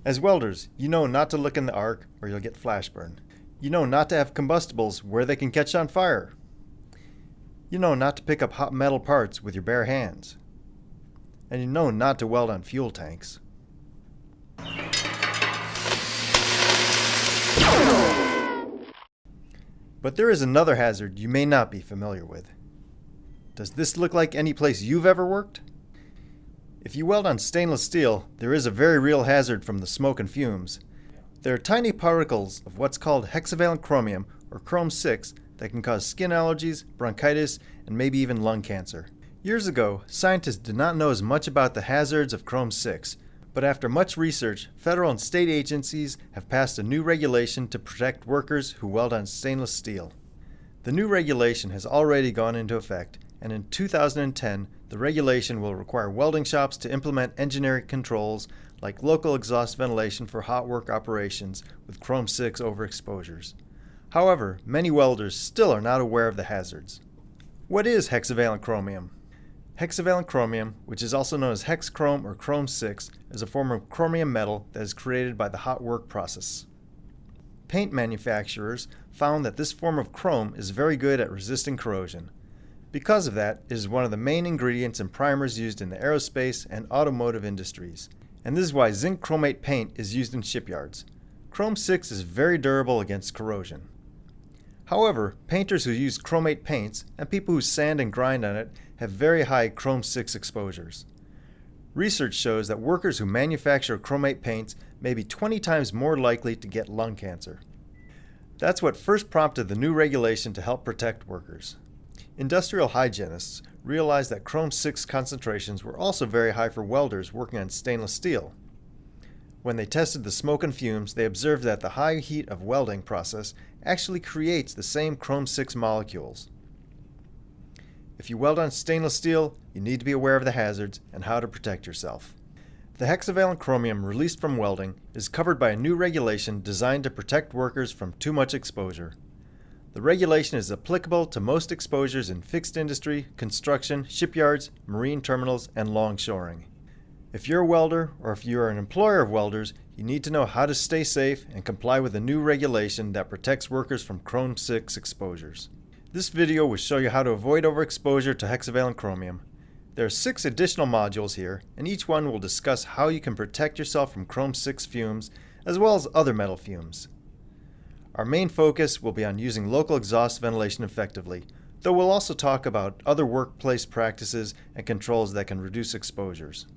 As welders, you know not to look in the arc or you'll get flash burn. You know not to have combustibles where they can catch on fire. You know not to pick up hot metal parts with your bare hands. And you know not to weld on fuel tanks. But there is another hazard you may not be familiar with. Does this look like any place you've ever worked? If you weld on stainless steel, there is a very real hazard from the smoke and fumes. There are tiny particles of what's called hexavalent chromium, or Chrome-6, that can cause skin allergies, bronchitis, and maybe even lung cancer. Years ago, scientists did not know as much about the hazards of Chrome-6, but after much research, federal and state agencies have passed a new regulation to protect workers who weld on stainless steel. The new regulation has already gone into effect, and in 2010, the regulation will require welding shops to implement engineering controls like local exhaust ventilation for hot work operations with Chrome-6 overexposures. However, many welders still are not aware of the hazards. What is hexavalent chromium? Hexavalent chromium, which is also known as hex chrome or Chrome-6, is a form of chromium metal that is created by the hot work process. Paint manufacturers found that this form of chrome is very good at resisting corrosion. Because of that, it is one of the main ingredients in primers used in the aerospace and automotive industries. And this is why zinc chromate paint is used in shipyards. Chrome-6 is very durable against corrosion. However, painters who use chromate paints and people who sand and grind on it have very high Chrome-6 exposures. Research shows that workers who manufacture chromate paints may be 20 times more likely to get lung cancer. That's what first prompted the new regulation to help protect workers. Industrial hygienists realized that Chrome-6 concentrations were also very high for welders working on stainless steel. When they tested the smoke and fumes, they observed that the high heat of welding process actually creates the same Chrome-6 molecules. If you weld on stainless steel, you need to be aware of the hazards and how to protect yourself. The hexavalent chromium released from welding is covered by a new regulation designed to protect workers from too much exposure. The regulation is applicable to most exposures in fixed industry, construction, shipyards, marine terminals, and longshoring. If you're a welder, or if you are an employer of welders, you need to know how to stay safe and comply with the new regulation that protects workers from Chrome-6 exposures. This video will show you how to avoid overexposure to hexavalent chromium. There are 6 additional modules here, and each one will discuss how you can protect yourself from Chrome-6 fumes, as well as other metal fumes. Our main focus will be on using local exhaust ventilation effectively, though we'll also talk about other workplace practices and controls that can reduce exposures.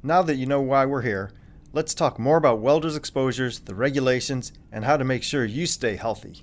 Now that you know why we're here, let's talk more about welders' exposures, the regulations, and how to make sure you stay healthy.